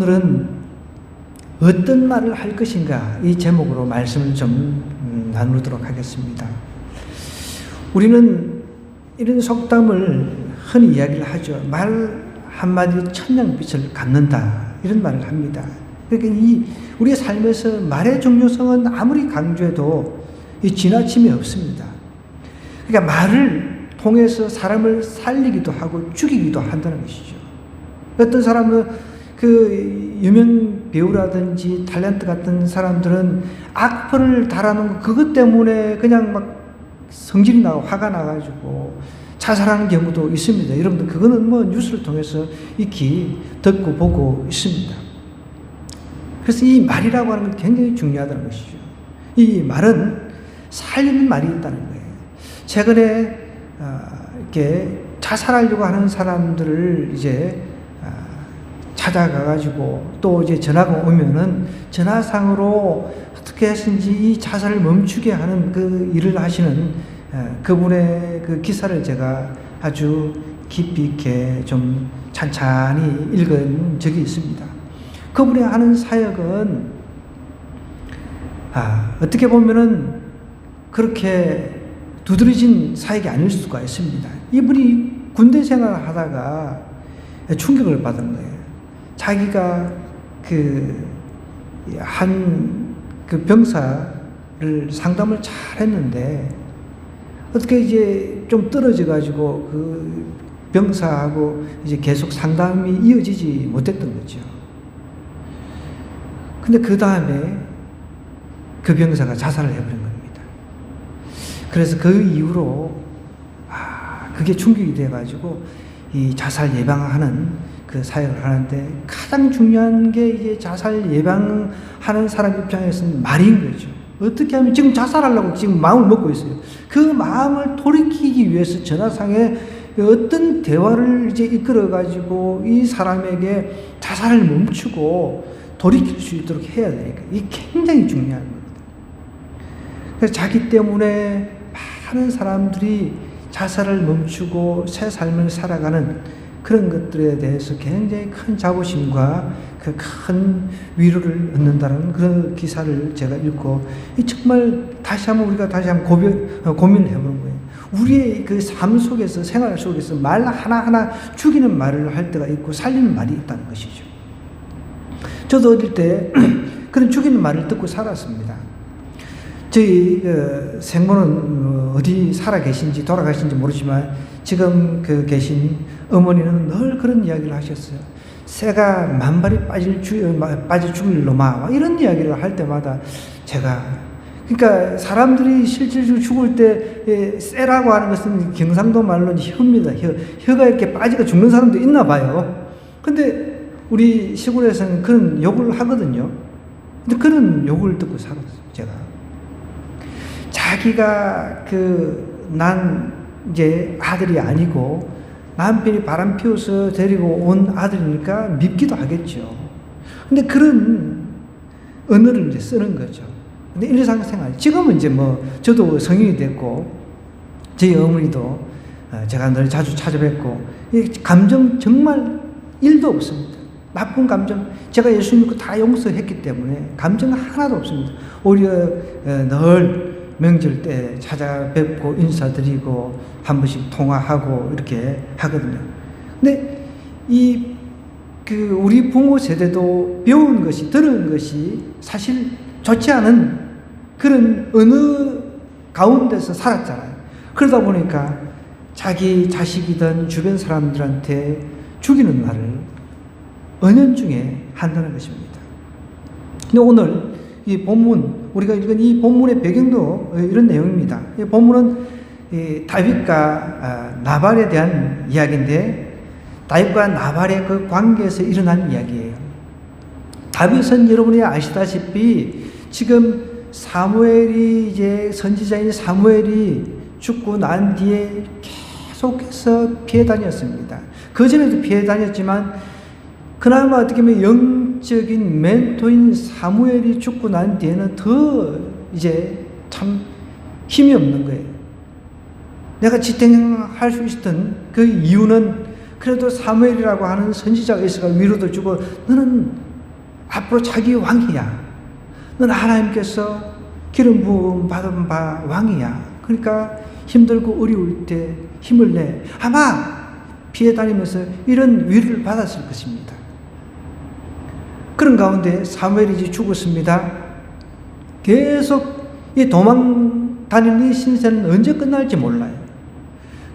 오늘은 어떤 말을 할 것인가 이 제목으로 말씀을 좀 나누도록 하겠습니다. 우리는 이런 속담을 흔히 이야기를 하죠. 말 한마디 천냥빛을 갚는다 이런 말을 합니다. 그러니까 우리의 삶에서 말의 중요성은 아무리 강조해도 지나침이 없습니다. 그러니까 말을 통해서 사람을 살리기도 하고 죽이기도 한다는 것이죠. 어떤 사람은 그 유명 배우라든지 탤런트 같은 사람들은 악플을 달아놓은 그것 때문에 그냥 막 성질이 나고 화가 나가지고 자살하는 경우도 있습니다. 여러분들 그거는 뭐 뉴스를 통해서 익히 듣고 보고 있습니다. 그래서 이 말이라고 하는 건 굉장히 중요하다는 것이죠. 이 말은 살리는 말이 있다는 거예요. 최근에 이렇게 자살하려고 하는 사람들을 이제 찾아가가지고 또 이제 전화가 오면은 전화상으로 어떻게 해서든지 이 자살을 멈추게 하는 그 일을 하시는 그분의 그 기사를 제가 아주 깊이 있게 좀 찬찬히 읽은 적이 있습니다. 그분이 하는 사역은 어떻게 보면은 그렇게 두드러진 사역이 아닐 수가 있습니다. 이분이 군대 생활을 하다가 충격을 받은 거예요. 자기가 그 병사를 상담을 잘 했는데 어떻게 이제 좀 떨어져 가지고 그 병사하고 이제 계속 상담이 이어지지 못했던 거죠. 근데 그 다음에 그 병사가 자살을 해버린 겁니다. 그래서 그 이후로 그게 충격이 돼 가지고 이 자살 예방하는 그 사역을 하는데 가장 중요한 게 이게 자살 예방하는 사람 입장에서는 말인 거죠. 어떻게 하면 지금 자살하려고 지금 마음을 먹고 있어요. 그 마음을 돌이키기 위해서 전화상에 어떤 대화를 이제 이끌어가지고 이 사람에게 자살을 멈추고 돌이킬 수 있도록 해야 되니까 이게 굉장히 중요한 겁니다. 그래서 자기 때문에 많은 사람들이 자살을 멈추고 새 삶을 살아가는 그런 것들에 대해서 굉장히 큰 자부심과 그 큰 위로를 얻는다는 그런 기사를 제가 읽고 정말 다시 한번 고민을 해보는 거예요. 우리의 그 삶 속에서 생활 속에서 말 하나하나 죽이는 말을 할 때가 있고 살리는 말이 있다는 것이죠. 저도 어릴 때 그런 죽이는 말을 듣고 살았습니다. 저희 생모는 어디 살아 계신지 돌아가신지 모르지만 지금 계신 어머니는 늘 그런 이야기를 하셨어요. 새가 만발이 빠져 죽을 놈아 이런 이야기를 할 때마다 제가 그러니까 사람들이 실질적으로 죽을 때 새라고 하는 것은 경상도 말로 혀입니다. 혀가 이렇게 빠지고 죽는 사람도 있나 봐요. 근데 우리 시골에서는 그런 욕을 하거든요. 근데 그런 욕을 듣고 살았어요. 제가 자기가 난 이제 아들이 아니고 남편이 바람 피워서 데리고 온 아들이니까 밉기도 하겠죠. 근데 그런 언어를 이제 쓰는 거죠. 근데 일상생활, 지금은 이제 저도 성인이 됐고, 저희 어머니도 제가 늘 자주 찾아뵙고, 감정 정말 1도 없습니다. 나쁜 감정, 제가 예수 믿고 다 용서했기 때문에 감정 하나도 없습니다. 오히려 늘 명절 때 찾아뵙고 인사드리고 한 번씩 통화하고 이렇게 하거든요. 근데 우리 부모 세대도 배운 것이, 들은 것이 사실 좋지 않은 그런 언어 가운데서 살았잖아요. 그러다 보니까 자기 자식이든 주변 사람들한테 죽이는 말을 은연중에 한다는 것입니다. 근데 오늘 이 본문, 우리가 읽은 이 본문의 배경도 이런 내용입니다. 이 본문은 다윗과 나발에 대한 이야기인데, 다윗과 나발의 그 관계에서 일어난 이야기예요. 다윗은 여러분이 아시다시피 지금 이제 선지자인 사무엘이 죽고 난 뒤에 계속해서 피해 다녔습니다. 그전에도 피해 다녔지만 그나마 어떻게 보면 영적인 멘토인 사무엘이 죽고 난 뒤에는 더 이제 참 힘이 없는 거예요. 내가 지탱할 수 있었던 그 이유는 그래도 사무엘이라고 하는 선지자가 있어가 위로도 주고 너는 앞으로 자기 왕이야. 넌 하나님께서 기름 부음 받은 바 왕이야. 그러니까 힘들고 어려울 때 힘을 내. 아마 피해 다니면서 이런 위로를 받았을 것입니다. 그런 가운데 사무엘이 이제 죽었습니다. 계속 이 도망 다니는 이 신세는 언제 끝날지 몰라요.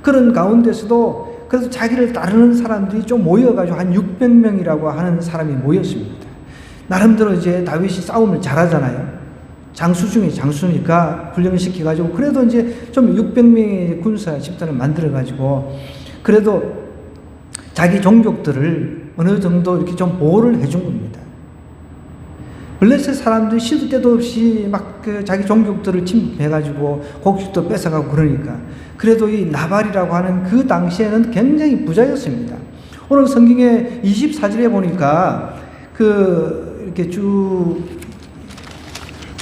그런 가운데서도 그래서 자기를 따르는 사람들이 좀 모여가지고 한 600명이라고 하는 사람이 모였습니다. 나름대로 이제 다윗이 싸움을 잘하잖아요. 장수 중에 장수니까 훈련을 시켜가지고 그래도 이제 좀 600명의 군사 집단을 만들어가지고 그래도 자기 종족들을 어느 정도 이렇게 좀 보호를 해준 겁니다. 블레셋 사람들이 시도 때도 없이 막 그 자기 종족들을 침입해가지고 곡식도 뺏어가고 그러니까 그래도 이 나발이라고 하는 그 당시에는 굉장히 부자였습니다. 오늘 성경에 24절에 보니까 이렇게 쭉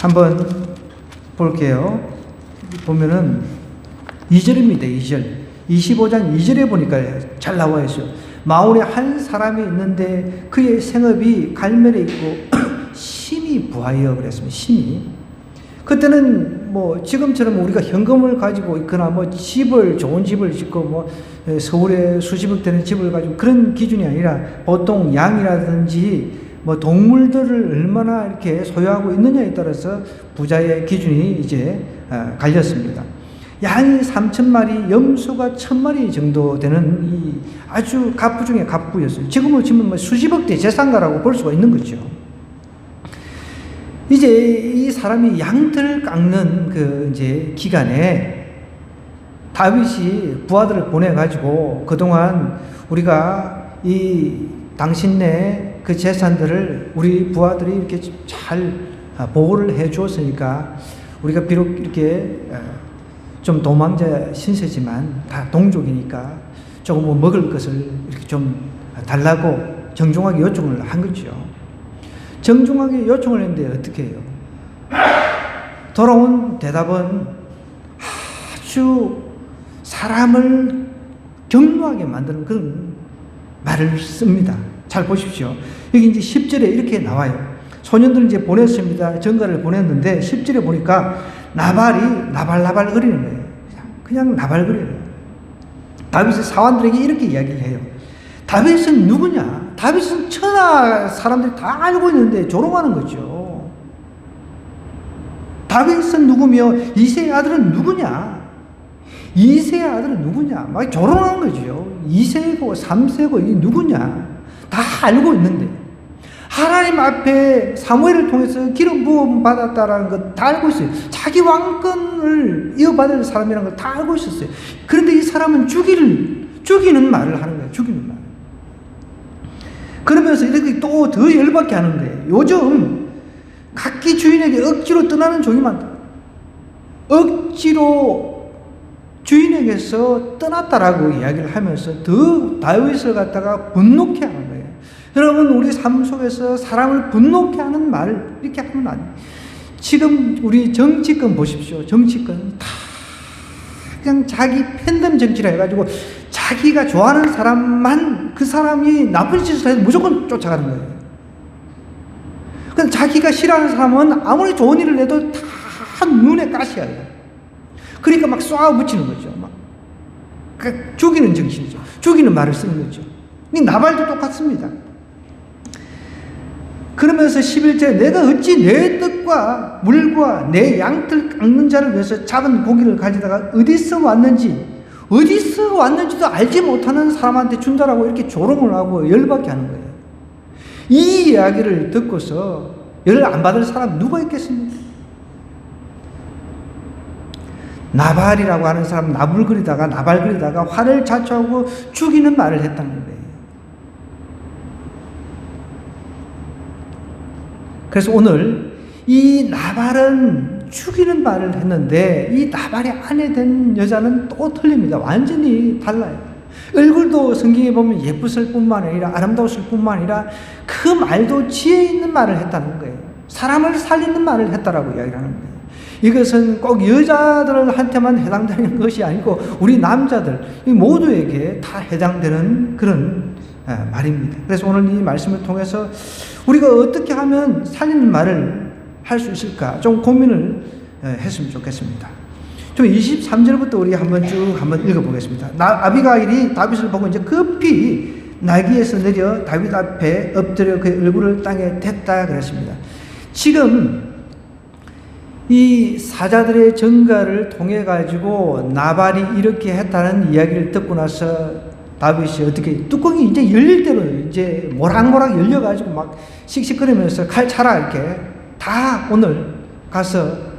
한번 볼게요. 보면은 2절입니다. 2절. 25장 2절에 보니까 잘 나와 있어요. 마을에 한 사람이 있는데 그의 생업이 갈멜에 있고 심히 부하여 그랬습니다. 심히. 그때는 뭐 지금처럼 우리가 현금을 가지고 있거나 뭐 집을 좋은 집을 짓고 뭐 서울에 수십억 되는 집을 가지고 그런 기준이 아니라 보통 양이라든지 뭐 동물들을 얼마나 이렇게 소유하고 있느냐에 따라서 부자의 기준이 이제 갈렸습니다. 양이 3,000마리, 염소가 1,000마리 정도 되는 이 아주 갑부 중에 갑부였어요. 지금으로 치면 뭐 수십억 대 재산가라고 볼 수가 있는 거죠. 이제 이 사람이 양들을 깎는 그 이제 기간에 다윗이 부하들을 보내가지고 그동안 우리가 이 당신네 그 재산들을 우리 부하들이 이렇게 잘 보호를 해 주었으니까 우리가 비록 이렇게 좀 도망자 신세지만 다 동족이니까 조금 뭐 먹을 것을 이렇게 좀 달라고 정중하게 요청을 한 거죠. 정중하게 요청을 했는데 어떻게 해요? 돌아온 대답은 아주 사람을 격노하게 만드는 그런 말을 씁니다. 잘 보십시오. 여기 이제 10절에 이렇게 나와요. 소년들 이제 보냈습니다. 전가를 보냈는데 10절에 보니까 나발이 나발나발 거리는 거예요. 그냥 나발거려요. 다윗의 사환들에게 이렇게 이야기를 해요. 다윗은 누구냐? 다윗은 천하 사람들이 다 알고 있는데 조롱하는 거죠. 다윗은 누구며 이새의 아들은 누구냐? 이새의 아들은 누구냐? 막 조롱하는 거죠. 2세고 3세고 이게 누구냐? 다 알고 있는데 하나님 앞에 사무엘을 통해서 기름 부음 받았다라는 거 다 알고 있어요. 자기 왕권을 이어받을 사람이라는 걸 다 알고 있었어요. 그런데 이 사람은 죽이는 말을 하는 거예요. 죽이는 말. 그러면서 이렇게 또 더 열받게 하는 거예요. 요즘 각기 주인에게 억지로 떠나는 종이 많다. 억지로 주인에게서 떠났다라고 이야기를 하면서 더 다윗을 갖다가 분노케 하는 거예요. 여러분, 우리 삶 속에서 사람을 분노케 하는 말을 이렇게 하면 안 돼요. 지금 우리 정치권 보십시오. 정치권 다 그냥 자기 팬덤 정치라 해가지고 자기가 좋아하는 사람만 그 사람이 나쁜 짓을 해도 무조건 쫓아가는 거예요. 근데 자기가 싫어하는 사람은 아무리 좋은 일을 해도 다 눈에 가시야 돼요. 그러니까 막 쏘아 붙이는 거죠. 막 죽이는 정신이죠. 죽이는 말을 쓰는 거죠. 나발도 똑같습니다. 그러면서 11절에 내가 어찌 내 떡과 물과 내 양털 깎는 자를 위해서 잡은 고기를 가져다가 어디서 왔는지도 알지 못하는 사람한테 준다라고 이렇게 조롱을 하고 열받게 하는 거예요. 이 이야기를 듣고서 열 안 받을 사람 누가 있겠습니까? 나발이라고 하는 사람 나발거리다가 화를 자초하고 죽이는 말을 했다는 거예요. 그래서 오늘 이 나발은 죽이는 말을 했는데 이 나발의 아내 된 여자는 또 틀립니다. 완전히 달라요. 얼굴도 성경에 보면 예쁘실 뿐만 아니라 아름다웠을 뿐만 아니라 그 말도 지혜 있는 말을 했다는 거예요. 사람을 살리는 말을 했다라고 이야기를 하는 거예요. 이것은 꼭 여자들한테만 해당되는 것이 아니고 우리 남자들 모두에게 다 해당되는 그런 말입니다. 그래서 오늘 이 말씀을 통해서 우리가 어떻게 하면 살리는 말을 할 수 있을까? 좀 고민을 했으면 좋겠습니다. 좀 23절부터 우리 한번 읽어보겠습니다. 아비가일이 다윗을 보고 이제 급히 나귀에서 내려 다윗 앞에 엎드려 그의 얼굴을 땅에 댔다 그랬습니다. 지금 이 사자들의 전가를 통해 가지고 나발이 이렇게 했다는 이야기를 듣고 나서 다윗이 어떻게 뚜껑이 이제 열릴 대로 이제 모락모락 열려가지고 막 씩씩거리면서 칼 차라 이렇게 다 오늘 가서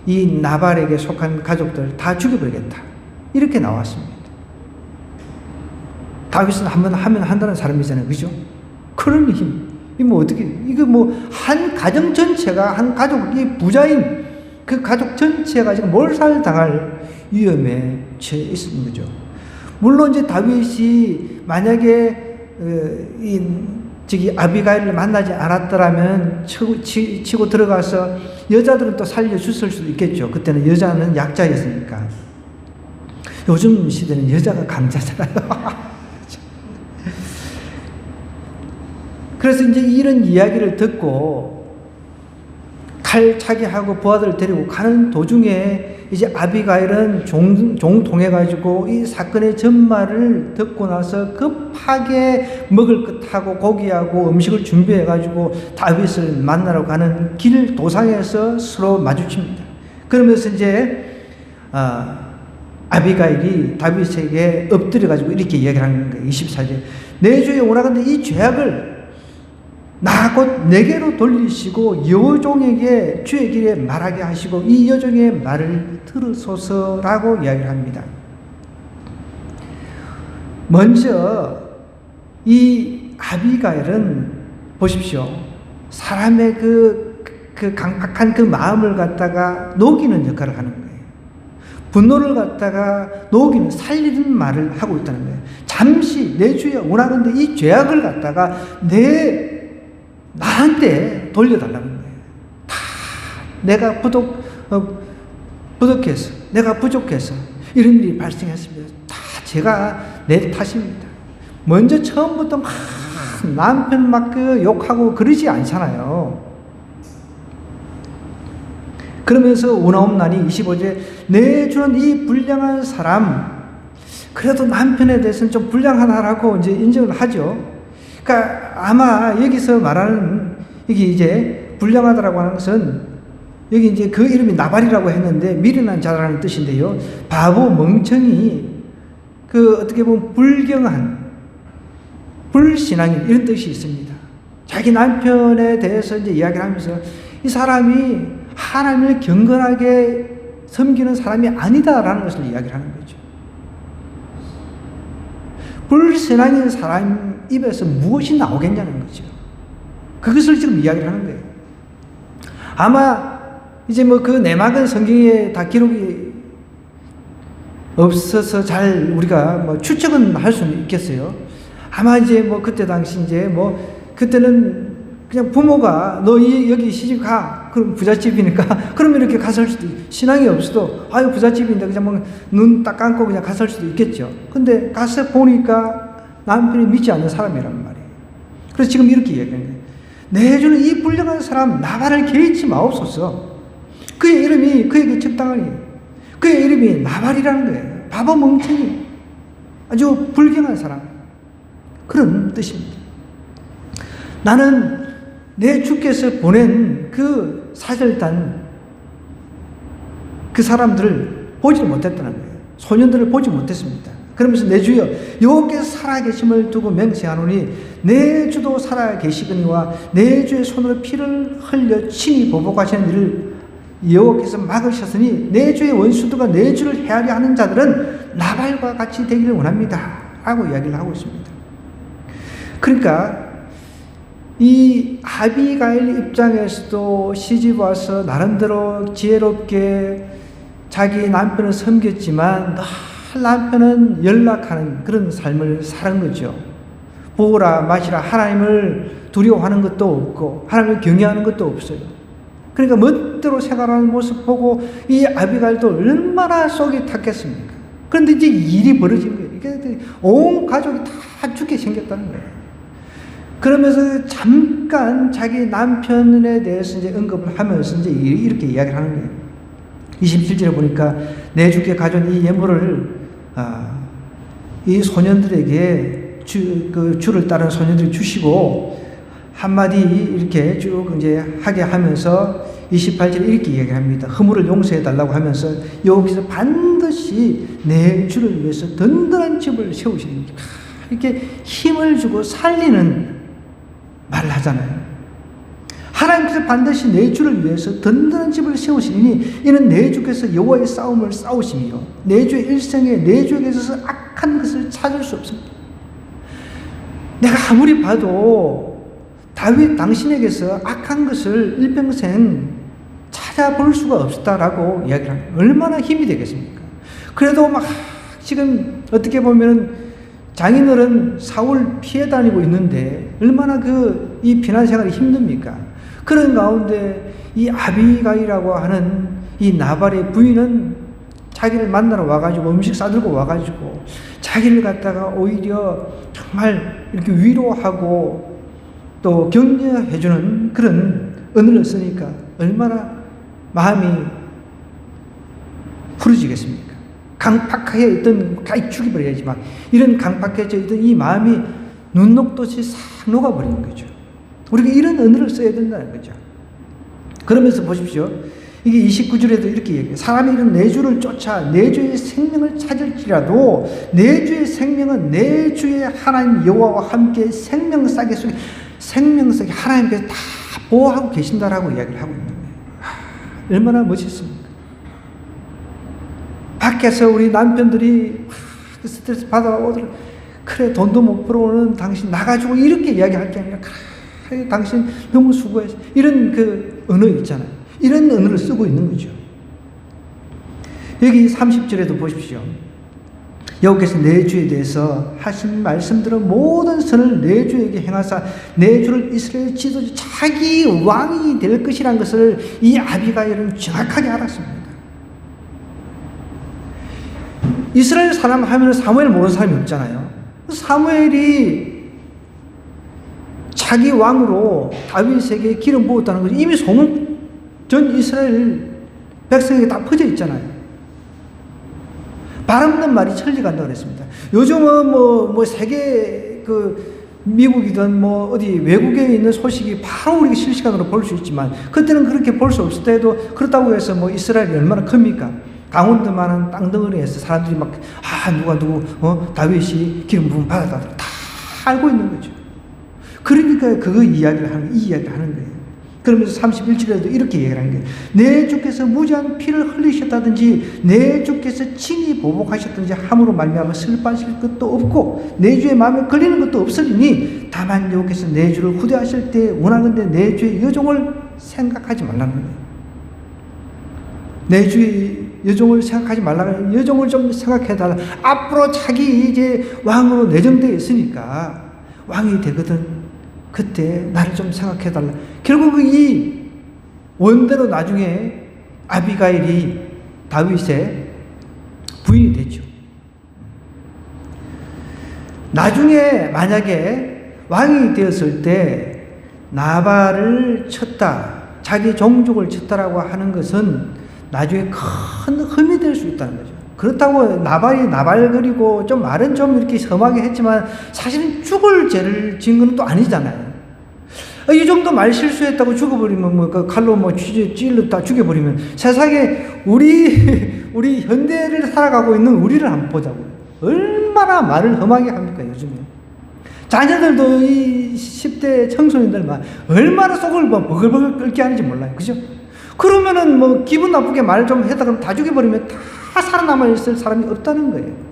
이 나발에게 속한 가족들 다 죽여버리겠다 이렇게 나왔습니다. 다윗은 한번 하면 한다는 사람이잖아요, 그죠? 그런 힘, 이 뭐 어떻게 이거 뭐 한 가정 전체가 한 가족이 부자인 그 가족 전체가 지금 몰살당할 위험에 처해 있는 거죠. 물론 이제 다윗이 만약에 아비가일을 만나지 않았더라면 치고 들어가서 여자들은 또 살려줬을 수도 있겠죠. 그때는 여자는 약자였으니까. 요즘 시대는 여자가 강자잖아요. 그래서 이제 이런 이야기를 듣고 칼차기 하고 부하들을 데리고 가는 도중에 이제 아비가일은 종 통해가지고 이 사건의 전말을 듣고 나서 급하게 먹을 것하고 고기하고 음식을 준비해가지고 다윗을 만나러 가는 길 도상에서 서로 마주칩니다. 그러면서 이제 아비가일이 다윗에게 엎드려가지고 이렇게 이야기를 하는 거예요. 24절. 내 주에 오라건대 이 죄악을 나 곧 내게로 돌리시고 여종에게 주의 길에 말하게 하시고 이 여종의 말을 들으소서라고 이야기를 합니다. 먼저 이 아비가일은 보십시오. 사람의 그 강팍한 그 마음을 갖다가 녹이는 역할을 하는 거예요. 분노를 갖다가 녹이는 살리는 말을 하고 있다는 거예요. 잠시 내 주에 원하는데 이 죄악을 갖다가 나한테 돌려달라는 거예요. 다 내가 부족해서, 내가 부족해서 이런 일이 발생했습니다. 다 제가 내 탓입니다. 먼저 처음부터 막 남편 막 욕하고 그러지 않잖아요. 그러면서 우나옵나니 25절에 내 주는 이 불량한 사람, 그래도 남편에 대해서는 좀 불량하다라고 이제 인정을 하죠. 그러니까 아마 여기서 말하는 이게 이제 불량하다라고 하는 것은 여기 이제 그 이름이 나발이라고 했는데 미련한 자라는 뜻인데요. 바보, 멍청이, 어떻게 보면 불경한, 불신앙인 이런 뜻이 있습니다. 자기 남편에 대해서 이제 이야기를 하면서 이 사람이 하나님을 경건하게 섬기는 사람이 아니다라는 것을 이야기를 하는 거죠. 불신앙인 사람 입에서 무엇이 나오겠냐는 거죠. 그것을 지금 이야기를 하는 거예요. 아마 이제 그 내막은 성경에 다 기록이 없어서 잘 우리가 추측은 할 수는 있겠어요. 아마 이제 그때 당시 이제 그때는 그냥 부모가 너 여기 시집 가. 그럼 부잣집이니까 그러면 이렇게 갔을 수도 신앙이 없어도 아유 부잣집인데 그냥 눈 딱 감고 그냥 갔을 수도 있겠죠. 근데 가서 보니까 남편이 믿지 않는 사람이란 말이에요. 그래서 지금 이렇게 얘기하는 거예요. 내 주는 이 불량한 사람 나발을 개의치 마옵소서. 그의 이름이 그에게 적당하니 그의 이름이 나발이라는 거예요. 바보 멍청이 아주 불경한 사람 그런 뜻입니다. 나는 내 주께서 보낸 그 사절단 그 사람들을 보지 못했다는 거예요. 소년들을 보지 못했습니다. 그러면서 내 주여 여호와께서 살아계심을 두고 맹세하노니 내 주도 살아계시거니와 내 주의 손으로 피를 흘려 친히 보복하시는 일을 여호와께서 막으셨으니 내 주의 원수들과 내 주를 헤아려 하는 자들은 나발과 같이 되기를 원합니다 라고 이야기를 하고 있습니다. 그러니까 이 아비가일 입장에서도 시집 와서 나름대로 지혜롭게 자기 남편을 섬겼지만 늘 남편은 연락하는 그런 삶을 사는 거죠. 보라 마시라 하나님을 두려워하는 것도 없고 하나님을 경외하는 것도 없어요. 그러니까 멋대로 생활하는 모습 보고 이 아비가일도 얼마나 속이 탔겠습니까? 그런데 이제 일이 벌어진 거예요. 온 가족이 다 죽게 생겼다는 거예요. 그러면서 잠깐 자기 남편에 대해서 이제 언급을 하면서 이제 이렇게 이야기를 하는 거예요. 27절에 보니까 내 주께 가져온 이 예물을 이 소년들에게 주를 따르는 소년들이 주시고 한마디 이렇게 쭉 이제 하게 하면서 28절에 이렇게 이야기합니다. 허물을 용서해 달라고 하면서 여기서 반드시 내 주를 위해서 든든한 집을 세우시는 이렇게 힘을 주고 살리는 말을 하잖아요. 하나님께서 반드시 내 주를 위해서 든든한 집을 세우시니 이는 내 주께서 여호와의 싸움을 싸우시며 내 주의 일생에 내 주에게 있어서 악한 것을 찾을 수 없습니다. 내가 아무리 봐도 다윗 당신에게서 악한 것을 일평생 찾아볼 수가 없었다라고 이야기를 합니다. 얼마나 힘이 되겠습니까? 그래도 막 지금 어떻게 보면 장인어른 사울 피해 다니고 있는데 얼마나 이 피난 생활이 힘듭니까? 그런 가운데 이 아비가일이라고 하는 이 나발의 부인은 자기를 만나러 와가지고 음식 싸들고 와가지고 자기를 갖다가 오히려 정말 이렇게 위로하고 또 격려해주는 그런 언어를 쓰니까 얼마나 마음이 풀어지겠습니까? 강팍하게 있던 죽여버려야지 막 이런 강팍해져 있던 이 마음이 눈 녹듯이 싹 녹아버리는 거죠. 우리가 이런 언어를 써야 된다는 거죠. 그러면서 보십시오. 이게 29절에도 이렇게 얘기해요. 사람이 이런 내 주를 쫓아 내 주의 생명을 찾을지라도 내 주의 생명은 내 주의 하나님 여호와와 함께 생명싸개 속에 생명싸개 하나님께서 다 보호하고 계신다라고 이야기를 하고 있는 거예요. 얼마나 멋있습니까? 밖에서 우리 남편들이 스트레스 받아오더라. 그래 돈도 못 벌어오는 당신 나가지고 이렇게 이야기할 게 아니라 그래 당신 너무 수고했어. 이런 언어 있잖아요. 이런 언어를 쓰고 있는 거죠. 여기 30절에도 보십시오. 여호와께서 내 주에 대해서 하신 말씀대로 모든 선을 내 주에게 행하사 내 주를 이스라엘 지도자 자기 왕이 될 것이란 것을 이 아비가일은 정확하게 알았습니다. 이스라엘 사람 하면 사무엘 모르는 사람이 없잖아요. 사무엘이 자기 왕으로 다윗에게 기름 부었다는 것이 이미 소문 전 이스라엘 백성에게 다 퍼져 있잖아요. 바람든 말이 천리 간다고 그랬습니다. 요즘은 세계 미국이든 어디 외국에 있는 소식이 바로 우리가 실시간으로 볼 수 있지만 그때는 그렇게 볼 수 없을 때도 그렇다고 해서 이스라엘이 얼마나 큽니까? 강원도만한 땅덩어리에서 사람들이 누구 다윗이 기름 부음 받았다 다 알고 있는 거죠. 그러니까 이 이야기를 하는 거예요. 그러면서 31절에도 이렇게 얘기를 하는 거예요. 내 주께서 무지한 피를 흘리셨다든지 내 주께서 친히 보복하셨든지 함으로 말미암아 슬퍼하실 것도 없고 내 주의 마음에 걸리는 것도 없으리니 다만 여호께서 내 주를 후대하실 때 원하건대 내 주의 여종을 생각하지 말라는 거예요. 내 주의 여종을 생각하지 말라는 여종을 좀 생각해달라. 앞으로 자기 이제 왕으로 내정되어 있으니까 왕이 되거든. 그때 나를 좀 생각해달라. 결국 이 원대로 나중에 아비가일이 다윗의 부인이 됐죠. 나중에 만약에 왕이 되었을 때 나발을 쳤다, 자기 종족을 쳤다라고 하는 것은 나중에 큰 흠이 될 수 있다는 거죠. 그렇다고 나발이 나발거리고 좀 말은 좀 이렇게 험하게 했지만 사실은 죽을 죄를 지은 건 또 아니잖아요. 이 정도 말 실수했다고 죽어버리면 칼로 찔렀다 죽여버리면 세상에 우리 현대를 살아가고 있는 우리를 한번 보자고요. 얼마나 말을 험하게 합니까 요즘에. 자녀들도 이 10대 청소년들만 얼마나 속을 버글버글 끓게 하는지 몰라요. 그죠? 그러면은 기분 나쁘게 말 좀 했다 그러면 다 죽여버리면 다 살아남아 있을 사람이 없다는 거예요.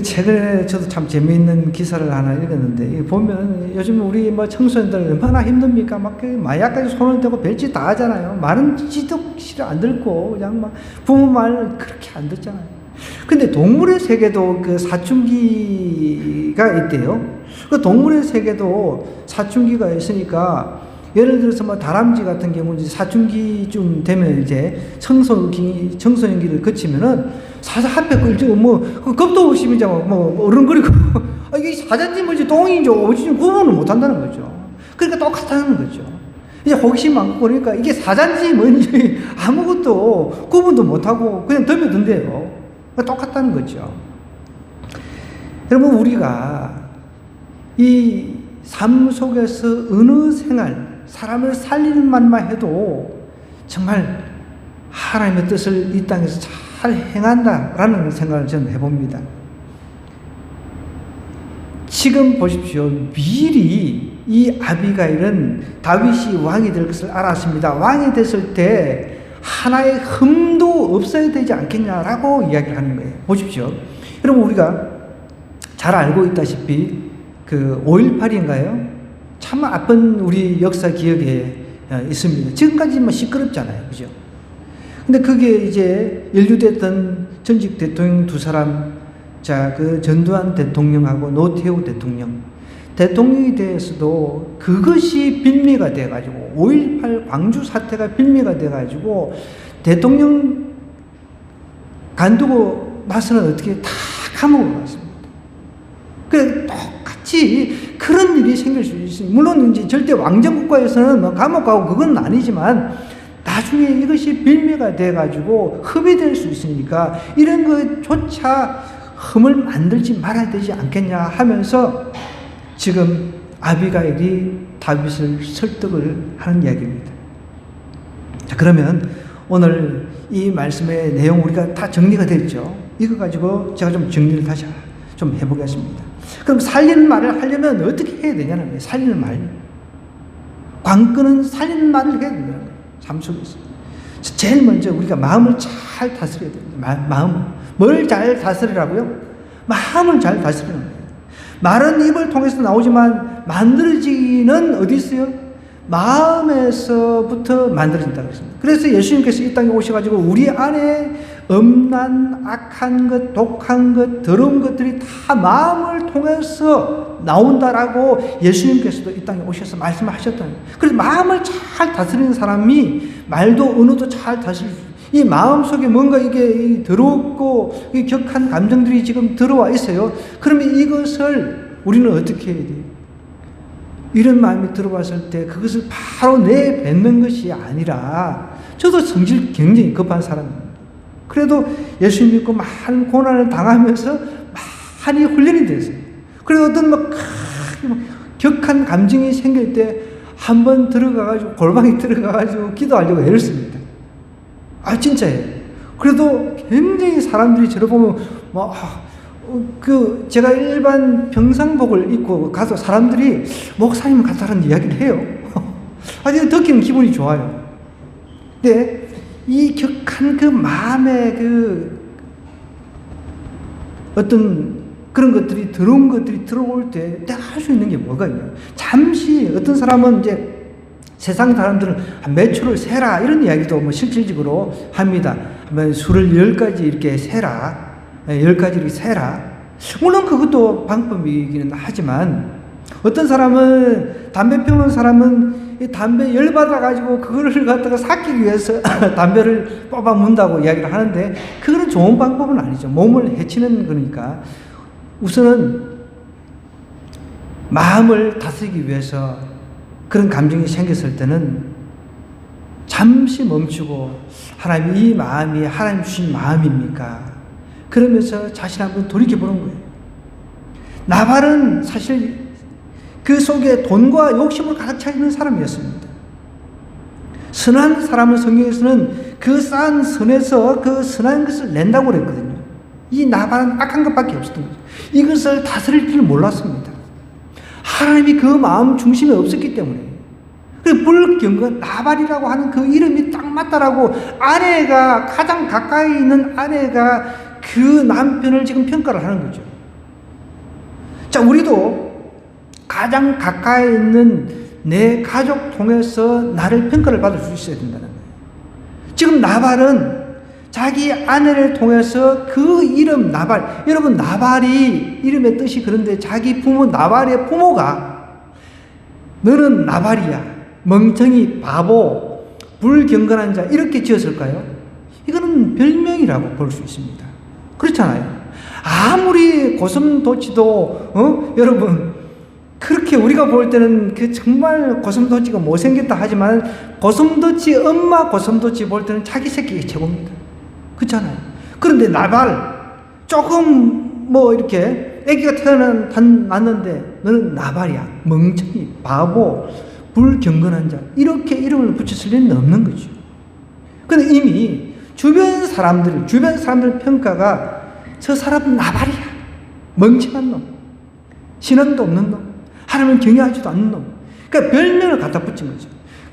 최근에 저도 참 재미있는 기사를 하나 읽었는데, 보면 요즘 우리 청소년들 얼마나 힘듭니까? 마약까지 손을 대고 별짓 다 하잖아요. 말은 지도 싫어 안 듣고, 그냥 부모 말 그렇게 안 듣잖아요. 근데 동물의 세계도 사춘기가 있대요. 그 동물의 세계도 사춘기가 있으니까 예를 들어서 뭐 다람쥐 같은 경우는 사춘기쯤 되면 이제 청소년기를 거치면은 사자 앞에 끌죠. 뭐 겁도 없이 이제 뭐 어른거리고 이게 사자인지 뭐지 똥인지 오지인지 구분을 못 한다는 거죠. 그러니까 똑같다는 거죠. 이제 호기심 많고 그러니까 이게 사자인지 뭔지 아무것도 구분도 못하고 그냥 덤벼든대요. 똑같다는 거죠. 여러분, 우리가 이 삶 속에서 어느 생활, 사람을 살리는 말만 해도 정말 하나님의 뜻을 이 땅에서 잘 행한다라는 생각을 저는 해봅니다. 지금 보십시오. 미리 이 아비가일은 다윗이 왕이 될 것을 알았습니다. 왕이 됐을 때 하나의 흠도 없어야 되지 않겠냐라고 이야기를 하는 거예요. 보십시오. 여러분, 우리가 잘 알고 있다시피 그 5.18인가요? 참 아픈 우리 역사 기억에 있습니다. 지금까지 뭐 시끄럽잖아요. 그죠? 근데 그게 이제 연루됐던 전직 대통령 두 사람, 자, 그 전두환 대통령하고 노태우 대통령에 대해서도 그것이 빌미가 돼가지고 5.18 광주 사태가 빌미가 돼가지고 대통령 간두고 나서는 어떻게 다 감옥으로 갔습니다. 그래 똑같이 그런 일이 생길 수 있습니다. 물론 이제 절대 왕정국가에서는 뭐 감옥 가고 그건 아니지만 나중에 이것이 빌미가 돼가지고 흠이 될 수 있으니까 이런 것조차 흠을 만들지 말아야 되지 않겠냐 하면서 지금 아비가일이 다윗을 설득을 하는 이야기입니다. 자, 그러면 오늘 이 말씀의 내용 우리가 다 정리가 됐죠. 이거 가지고 제가 좀 정리를 다시 좀 해보겠습니다. 그럼 살리는 말을 하려면 어떻게 해야 되냐는 거예요. 살리는 말. 관건은 살리는 말을 해야 된다는 거예요. 삶 속에서. 제일 먼저 우리가 마음을 잘 다스려야 됩니다. 마음을. 뭘 잘 다스리라고요? 마음을 잘 다스리는 거예요. 말은 입을 통해서 나오지만 만들어지기는 어디 있어요? 마음에서부터 만들어진다고 했습니다. 그래서 예수님께서 이 땅에 오셔가지고 우리 안에 음란, 악한 것, 독한 것, 더러운 것들이 다 마음을 통해서 나온다라고 예수님께서도 이 땅에 오셔서 말씀하셨다는 거예요. 그래서 마음을 잘 다스리는 사람이 말도 언어도 잘 다스릴 수 있어요. 이 마음 속에 뭔가 이게 더럽고 격한 감정들이 지금 들어와 있어요. 그러면 이것을 우리는 어떻게 해야 돼요? 이런 마음이 들어왔을 때 그것을 바로 내뱉는 것이 아니라, 저도 성질 굉장히 급한 사람입니다. 그래도 예수 믿고 많은 고난을 당하면서 많이 훈련이 됐어요. 그래도 어떤 막 격한 감정이 생길 때 한번 들어가가지고 골방에 들어가가지고 기도하려고 애를 씁니다. 아, 진짜예요. 그래도 굉장히 사람들이 저를 보면 제가 일반 병상복을 입고 가서 사람들이 목사님 같다는 이야기를 해요. 아주 듣기는 기분이 좋아요. 근데 이 격한 그 마음의 그 어떤 그런 것들이, 더러운 것들이 들어올 때 내가 할 수 있는 게 뭐가 있냐. 잠시 어떤 사람은 이제 세상 사람들은 몇 초를 세라 이런 이야기도 뭐 실질적으로 합니다. 술을 10가지 이렇게 세라. 10가지 이렇게 세라. 물론 그것도 방법이기는 하지만 어떤 사람은 담배 피우는 사람은 이 담배 열받아가지고 그거를 갖다가 삭히기 위해서 담배를 뽑아 문다고 이야기를 하는데 그거는 좋은 방법은 아니죠. 몸을 해치는 거니까 우선은 마음을 다스리기 위해서 그런 감정이 생겼을 때는 잠시 멈추고 하나님, 이 마음이 하나님 주신 마음입니까? 그러면서 자신 한번 돌이켜보는 거예요. 나발은 사실 그 속에 돈과 욕심을 가득 차 있는 사람이었습니다. 선한 사람은 성경에서는 그 쌓은 선에서 그 선한 것을 낸다고 그랬거든요. 이 나발은 악한 것밖에 없었던 거죠. 이것을 다스릴 줄 몰랐습니다. 하나님이 그 마음 중심에 없었기 때문에. 그 불경건 나발이라고 하는 그 이름이 딱 맞다라고 아내가, 가장 가까이 있는 아내가 그 남편을 지금 평가를 하는 거죠. 자, 우리도 가장 가까이 있는 내 가족 통해서 나를 평가를 받을 수 있어야 된다는 거예요. 지금 나발은 자기 아내를 통해서 그 이름 나발, 여러분 나발이 이름의 뜻이 그런데 자기 부모 나발의 부모가 너는 나발이야, 멍청이, 바보, 불경건한 자 이렇게 지었을까요? 이거는 별명이라고 볼 수 있습니다. 그렇잖아요. 아무리 고슴도치도 여러분 그렇게 우리가 볼 때는 그 정말 고슴도치가 못생겼다 하지만 고슴도치 엄마 고슴도치 볼 때는 자기 새끼가 최고입니다. 그렇잖아요. 그런데 나발 조금 뭐 이렇게 아기가 태어났는데 너는 나발이야, 멍청이, 바보, 불경건한 자 이렇게 이름을 붙였을 리는 없는 거죠. 근데 이미 주변 사람들 평가가 저 사람은 나발이야, 멍청한 놈, 신앙도 없는 놈, 하나님을 경외하지도 않는 놈. 그러니까 별명을 갖다 붙인 거죠.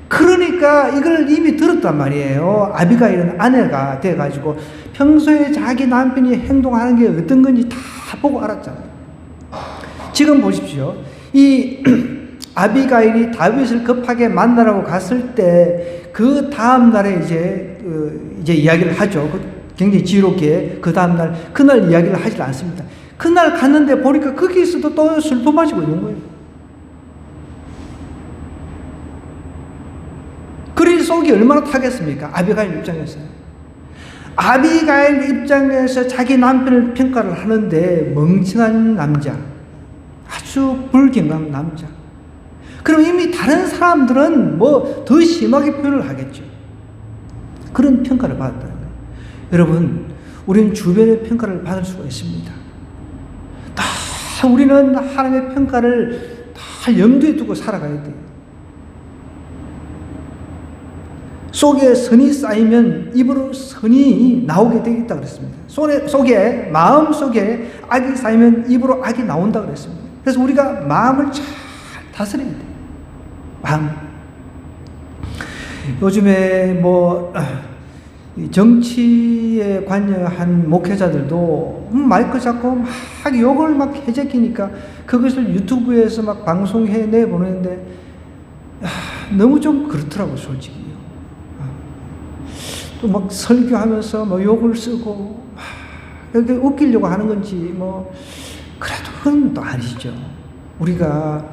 그러니까 이걸 이미 들었단 말이에요. 아비가일은 아내가 돼가지고 평소에 자기 남편이 행동하는 게 어떤 건지 다 보고 알았잖아요. 지금 보십시오. 이 아비가일이 다윗을 급하게 만나라고 갔을 때 그 다음 날에 이제 이야기를 하죠. 굉장히 지혜롭게 그 다음 날 그날 이야기를 하질 않습니다. 그날 갔는데 보니까 거기서도 또 술 마시고 있는 거예요. 그리 속이 얼마나 타겠습니까? 아비가일 입장에서. 아비가일 입장에서 자기 남편을 평가를 하는데 멍청한 남자, 아주 불경한 남자. 그럼 이미 다른 사람들은 뭐 더 심하게 표현을 하겠죠. 그런 평가를 받았다는 거예요. 여러분, 우리는 주변의 평가를 받을 수가 있습니다. 다 우리는 하나님의 평가를 다 염두에 두고 살아가야 돼요. 속에 선이 쌓이면 입으로 선이 나오게 되겠다 그랬습니다. 마음 속에 악이 쌓이면 입으로 악이 나온다 그랬습니다. 그래서 우리가 마음을 잘 다스려야 돼요. 마음. 요즘에 뭐 정치에 관여한 목회자들도 마이크 잡고 막 욕을 막 해제끼니까 그것을 유튜브에서 막 방송해 내보내는데 너무 좀 그렇더라고 솔직히. 또 막 설교하면서 뭐 욕을 쓰고 이렇게 웃기려고 하는 건지 뭐 그래도 그건 또 아니죠. 우리가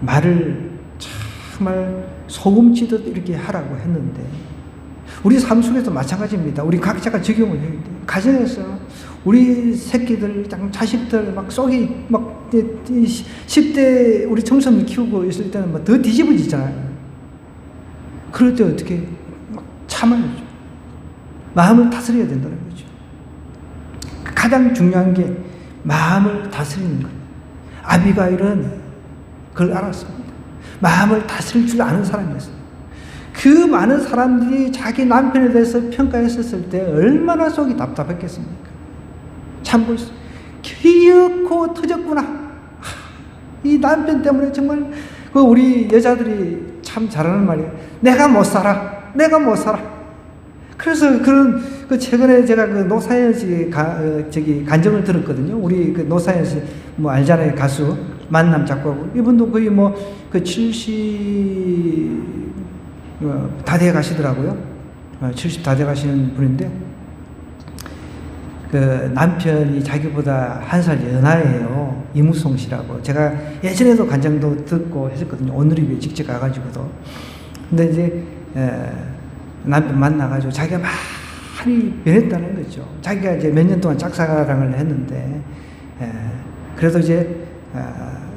말을 정말 소금치듯 이렇게 하라고 했는데 우리 삶 속에도 마찬가지입니다. 우리 각자가 적용을 해야 돼요. 가정에서 우리 새끼들, 자식들 막 속이 막 10대 우리 청소년 키우고 있을 때는 막 더 뒤집어지잖아요. 그럴 때 어떻게 막 참아야죠. 마음을 다스려야 된다는 거죠. 가장 중요한 게 마음을 다스리는 거예요. 아비가일은 그걸 알았습니다. 마음을 다스릴 줄 아는 사람이었어요. 그 많은 사람들이 자기 남편에 대해서 평가했었을 때 얼마나 속이 답답했겠습니까? 참고 있어. 기어코 터졌구나. 이 남편 때문에 정말 우리 여자들이 참 잘하는 말이에요. 내가 못 살아. 그래서 최근에 제가 노사연 씨 간증을 들었거든요. 우리 노사연 씨 뭐 알잖아요. 가수 만남 작곡하고 이분도 거의 뭐 70 다 돼 가시더라고요. 70 다 돼 가시는 분인데 남편이 자기보다 1살 연하예요. 이무송 씨라고. 제가 예전에도 간증도 듣고 했었거든요. 오늘이 직접 가가지고도. 근데 이제 남편 만나가지고 자기가 많이 변했다는 거죠. 자기가 이제 몇 년 동안 짝사랑을 했는데 그래도 이제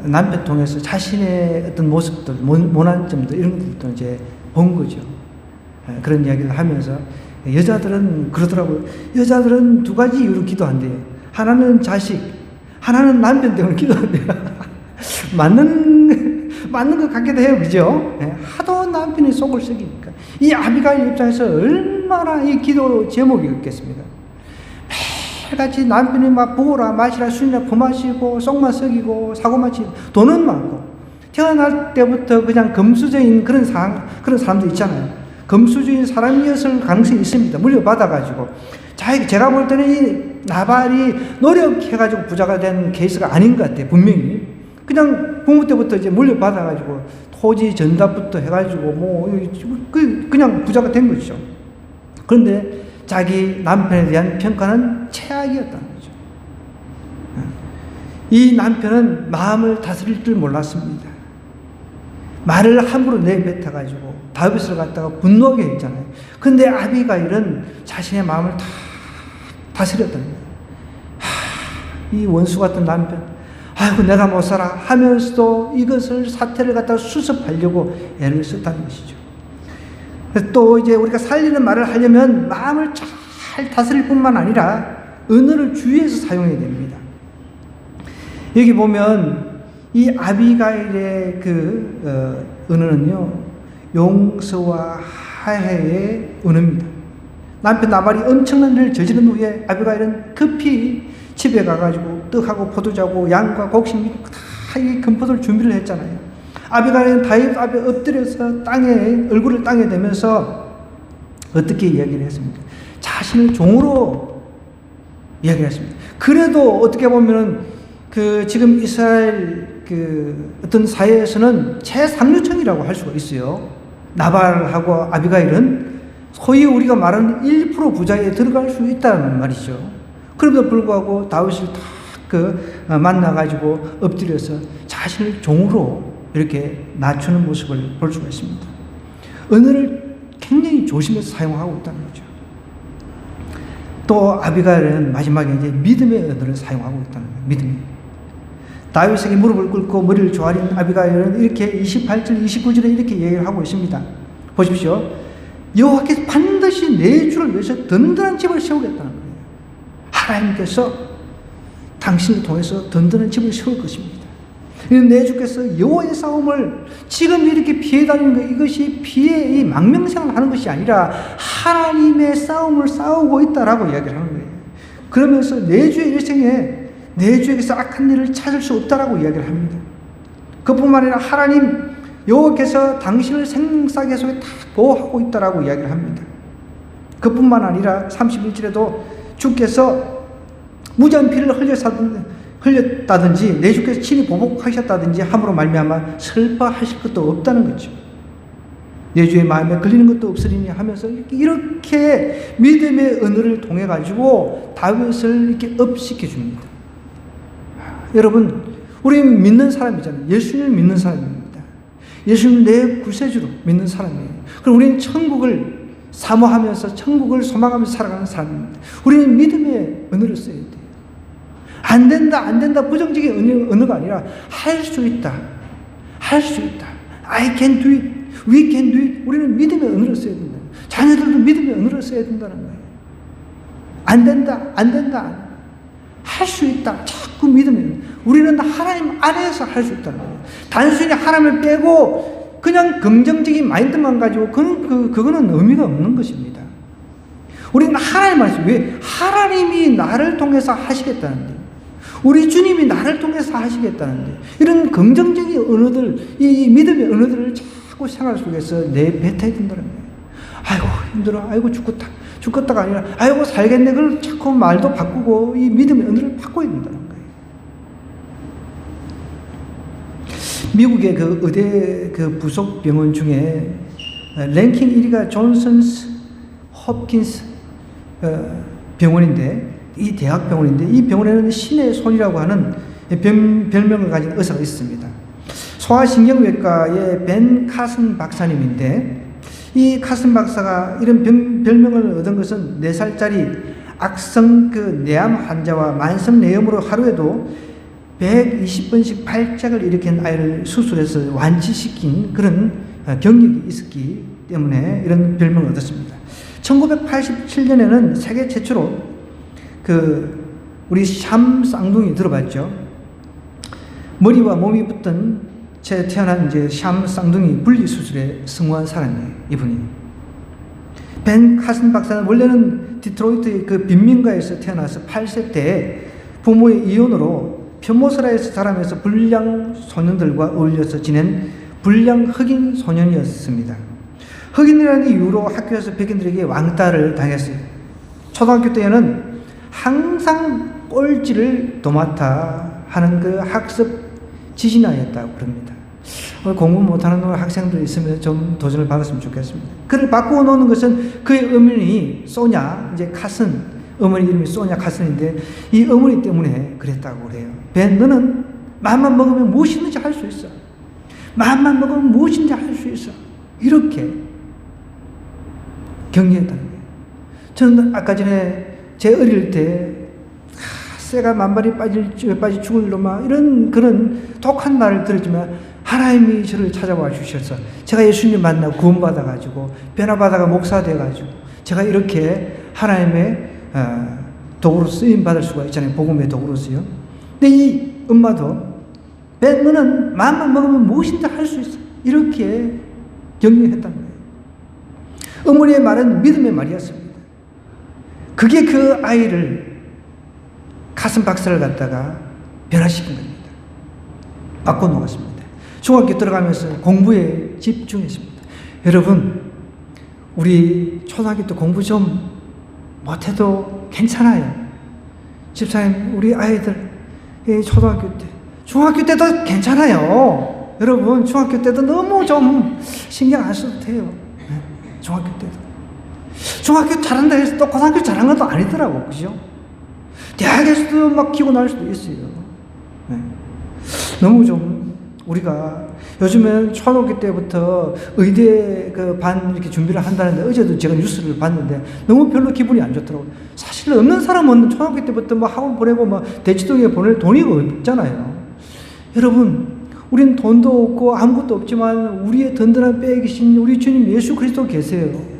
남편 통해서 자신의 어떤 모습들, 모난 점들 이런 것들도 이제 본 거죠. 그런 이야기를 하면서 여자들은 그러더라고요. 여자들은 두 가지 이유로 기도한대요. 하나는 자식, 하나는 남편 때문에 기도한대요. 맞는 것 같기도 해요. 그죠? 하도 남편이 속을 썩이니까. 이 아비가일 입장에서 얼마나 이 기도 제목이었겠습니까? 매일같이 남편이 막 부어라, 마시라, 술이나 퍼마시고, 속만 썩이고, 사고만 치고, 돈은 많고, 태어날 때부터 그냥 금수저인 그런 사람도 있잖아요. 금수저인 사람이었을 가능성이 있습니다. 물려받아가지고. 제가 볼 때는 이 나발이 노력해가지고 부자가 된 케이스가 아닌 것 같아요. 분명히. 그냥 부모 때부터 이제 물려받아가지고 토지 전답부터 해가지고 그냥 부자가 된 거죠. 그런데 자기 남편에 대한 평가는 최악이었다는 거죠. 이 남편은 마음을 다스릴 줄 몰랐습니다. 말을 함부로 내뱉어가지고 다윗을 갖다가 분노하게 했잖아요. 근데 아비가일은 자신의 마음을 다 다스렸다는 거예요. 이 원수 같은 남편, 아이고 내가 못 살아 하면서도 이것을 사태를 갖다가 수습하려고 애를 썼다는 것이죠. 또 이제 우리가 살리는 말을 하려면 마음을 잘 다스릴 뿐만 아니라 언어를 주의해서 사용해야 됩니다. 여기 보면 이 아비가일의 그 언어는요, 용서와 화해의 언어입니다. 남편 나발이 엄청난 일을 저지른 후에 아비가일은 급히 집에 가가지고 떡하고 포도주하고 양과 곡식 다 이 금포도를 준비를 했잖아요. 아비가일은 다윗 앞에 엎드려서 얼굴을 땅에 대면서 어떻게 이야기를 했습니까? 자신을 종으로 이야기했습니다. 그래도 어떻게 보면은 지금 이스라엘 어떤 사회에서는 최상류층이라고 할 수가 있어요. 나발하고 아비가일은 소위 우리가 말하는 1% 부자에 들어갈 수 있다는 말이죠. 그럼에도 불구하고 다윗을 딱 만나가지고 엎드려서 자신을 종으로 이렇게 낮추는 모습을 볼 수가 있습니다. 언어를 굉장히 조심해서 사용하고 있다는 거죠. 또 아비가일은 마지막에 이제 믿음의 언어를 사용하고 있다는 거예요. 믿음이. 다윗에게 무릎을 꿇고 머리를 조아린 아비가일은 이렇게 28절, 29절에 이렇게 얘기를 하고 있습니다. 보십시오. 여호와께서 반드시 내 주를 위해서 든든한 집을 세우겠다는 거예요. 하나님께서 당신을 통해서 든든한 집을 세울 것입니다. 내 주께서 여호와의 싸움을 지금 이렇게 피해 다니는 것, 이것이 피해 망명생활을 하는 것이 아니라 하나님의 싸움을 싸우고 있다라고 이야기를 하는 거예요. 그러면서 내 주의 일생에 내 주에게서 악한 일을 찾을 수 없다라고 이야기를 합니다. 그뿐만 아니라 하나님 여호와께서 당신을 생사계 속에 다 보호하고 있다라고 이야기를 합니다. 그뿐만 아니라 31절에도 주께서 무지한 피를 흘렸다든지 내 주께서 친히 보복하셨다든지 함으로 말미암아 슬퍼하실 것도 없다는 거죠. 내 주의 마음에 걸리는 것도 없으리니 하면서 이렇게 믿음의 언어를 통해 가지고 다윗을 이렇게 업시켜 줍니다. 여러분, 우리는 믿는 사람이잖아요. 예수님을 믿는 사람입니다. 예수님 내 구세주로 믿는 사람이에요. 그럼 우리는 천국을 사모하면서 천국을 소망하면서 살아가는 사람입니다. 우리는 믿음의 언어를 써야 돼요. 안 된다, 안 된다, 부정적인 언어가 아니라 할 수 있다, 할 수 있다. I can do it, we can do it. 우리는 믿음의 언어를 써야 된다. 자녀들도 믿음의 언어를 써야 된다는 거예요. 안 된다, 안 된다, 할 수 있다. 자꾸 믿음의. 우리는 하나님 안에서 할 수 있다는 거예요. 단순히 하나님을 빼고 그냥 긍정적인 마인드만 가지고 그거는 의미가 없는 것입니다. 우리는 하나님 안에서, 왜? 하나님이 나를 통해서 하시겠다는데, 우리 주님이 나를 통해서 하시겠다는데, 이런 긍정적인 언어들, 이 믿음의 언어들을 자꾸 생활 속에서 내뱉어야 된다는 거예요. 아이고 힘들어, 아이고 죽겠다가 아니라 아이고 살겠네. 그걸 자꾸 말도 바꾸고 이 믿음의 언어를 바꿔야 된다는 거예요. 미국의 그 의대 부속 병원 중에 랭킹 1위가 존슨스 홉킨스 병원인데, 이 대학병원인데, 이 병원에는 신의 손이라고 하는 별명을 가진 의사가 있습니다. 소아신경외과의 벤 카슨 박사님인데, 이 카슨 박사가 이런 별명을 얻은 것은 4살짜리 악성 뇌암 환자와 만성 뇌염으로 하루에도 120번씩 발작을 일으킨 아이를 수술해서 완치시킨 그런 경력이 있었기 때문에 이런 별명을 얻었습니다. 1987년에는 세계 최초로 우리 샴 쌍둥이 들어봤죠? 머리와 몸이 붙은 채 태어난 이제 샴 쌍둥이 분리 수술에 성공한 사람이에요, 이분이. 벤 카슨 박사는 원래는 디트로이트의 빈민가에서 태어나서 8세 때 부모의 이혼으로 표모사라에서 자라면서 불량 소년들과 어울려서 지낸 불량 흑인 소년이었습니다. 흑인이라는 이유로 학교에서 백인들에게 왕따를 당했어요. 초등학교 때에는 항상 꼴찌를 도맡아 하는 학습 지신아였다고 그럽니다. 공부 못하는 학생들 있으면 좀 도전을 받았으면 좋겠습니다. 그를 바꾸어 놓는 것은 그의 어머니 소냐, 이제 카슨, 어머니 이름이 소냐 카슨인데, 이 어머니 때문에 그랬다고 그래요. 벤, 너는 마음만 먹으면 무엇이든지 할 수 있어. 마음만 먹으면 무엇인지 할 수 있어. 이렇게 격려했다는 거예요. 저는 아까 전에 제 어릴 때 새가 만발이 빠지 죽을 놈아 이런 그런 독한 말을 들었지만 하나님이 저를 찾아와 주셔서 제가 예수님 만나고 구원받아가지고 변화받아가 목사 돼가지고 제가 이렇게 하나님의 도구로 쓰임받을 수가 있잖아요. 복음의 도구로서요. 근데 이 엄마도 너는 마음만 먹으면 무엇인지 할 수 있어. 이렇게 격려했다는 거예요. 어머니의 말은 믿음의 말이었습니다. 그게 그 아이를 가슴 박살을 갖다가 변화시킨 겁니다. 바꿔놓았습니다. 중학교 들어가면서 공부에 집중했습니다. 여러분, 우리 초등학교 때 공부 좀 못해도 괜찮아요. 집사님, 우리 아이들 초등학교 때, 중학교 때도 괜찮아요. 여러분, 중학교 때도 너무 좀 신경 안 써도 돼요. 중학교 때도. 중학교 잘한다 해서 또 고등학교 잘한 것도 아니더라고. 그죠? 대학에서도 막 키고 날 수도 있어요. 너무 좀 우리가 요즘엔 초등학교 때부터 의대 그 반 이렇게 준비를 한다는데 어제도 제가 뉴스를 봤는데 너무 별로 기분이 안 좋더라고요. 사실 없는 사람은 초등학교 때부터 뭐 학원 보내고 뭐 대치동에 보낼 돈이 없잖아요. 여러분, 우린 돈도 없고 아무것도 없지만 우리의 든든한 뼈에 계신 우리 주님 예수 그리스도 계세요.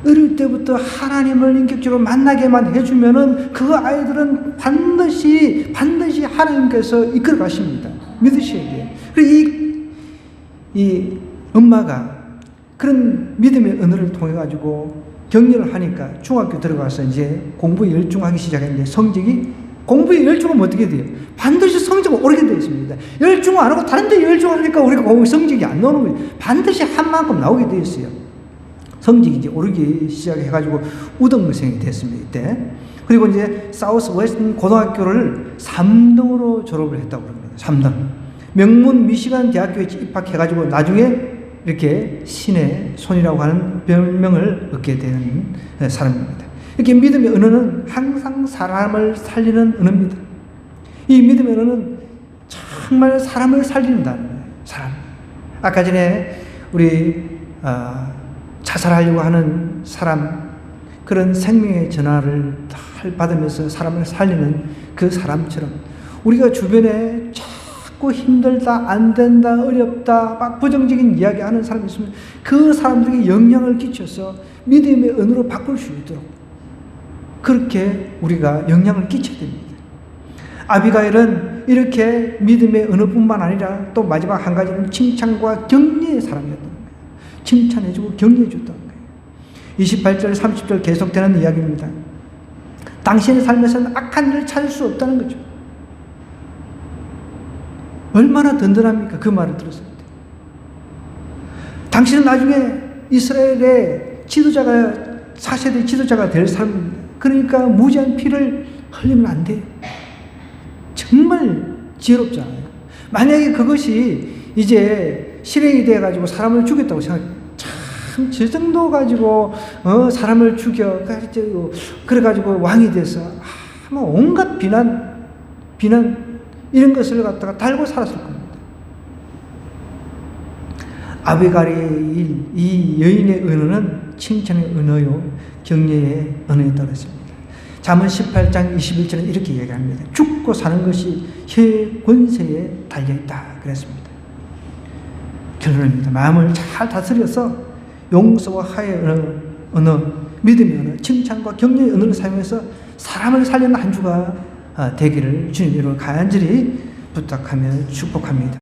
어릴 때부터 하나님을 인격적으로 만나게만 해주면은 그 아이들은 반드시 하나님께서 이끌어 가십니다. 믿으셔야 돼요. 그리고 이 엄마가 그런 믿음의 언어를 통해 가지고 격려를 하니까 중학교 들어가서 이제 공부에 열중하기 시작했는데 공부에 열중하면 어떻게 돼요? 반드시 성적은 오르게 되어 있습니다. 열중 안 하고 다른 데 열중하니까 우리가 공부 성적이 안 나오는 거예요. 반드시 한 만큼 나오게 되어 있어요. 성적이 이제 오르기 시작해가지고 우등생이 됐습니다, 이때. 그리고 이제 사우스 웨스턴 고등학교를 3등으로 졸업을 했다고 그럽니다. 3등. 명문 미시간 대학교에 입학해가지고 나중에 이렇게 신의 손이라고 하는 별명을 얻게 되는 사람입니다. 이렇게 믿음의 언어는 항상 사람을 살리는 언어입니다. 이 믿음의 언어는 정말 사람을 살린다는 거예요. 사람. 아까 전에 우리 자살하려고 하는 사람, 그런 생명의 전화를 받으면서 사람을 살리는 그 사람처럼 우리가 주변에 자꾸 힘들다, 안 된다, 어렵다, 막 부정적인 이야기 하는 사람이 있으면 그 사람들에게 영향을 끼쳐서 믿음의 언어로 바꿀 수 있도록 그렇게 우리가 영향을 끼쳐야 됩니다. 아비가일은 이렇게 믿음의 언어뿐만 아니라 또 마지막 한 가지는 칭찬과 격려의 사람이었던 거예요. 칭찬해주고 격려해줬다는 거예요. 28절, 30절 계속되는 이야기입니다. 당신의 삶에서는 악한 일을 찾을 수 없다는 거죠. 얼마나 든든합니까? 그 말을 들었을 때. 당신은 나중에 이스라엘의 지도자가, 4세대 지도자가 될 사람입니다. 그러니까 무지한 피를 흘리면 안 돼요. 정말 지혜롭잖아요. 만약에 그것이 이제 실행이 돼가지고 사람을 죽였다고 생각해요. 참, 저 정도 가지고, 사람을 죽여, 그래가지고 왕이 돼서, 뭐 온갖 비난, 이런 것을 갖다가 달고 살았을 겁니다. 아비가일의 이 여인의 언어는 칭찬의 언어요, 격려의 언어에 따랐습니다. 잠언 18장 21절은 이렇게 얘기합니다. 죽고 사는 것이 혀의 권세에 달려있다 그랬습니다. 결론입니다. 마음을 잘 다스려서 용서와 화해의 언어, 믿음의 언어, 칭찬과 격려의 언어를 사용해서 사람을 살리는 한 주가 되기를 주님으로 간절히 부탁하며 축복합니다.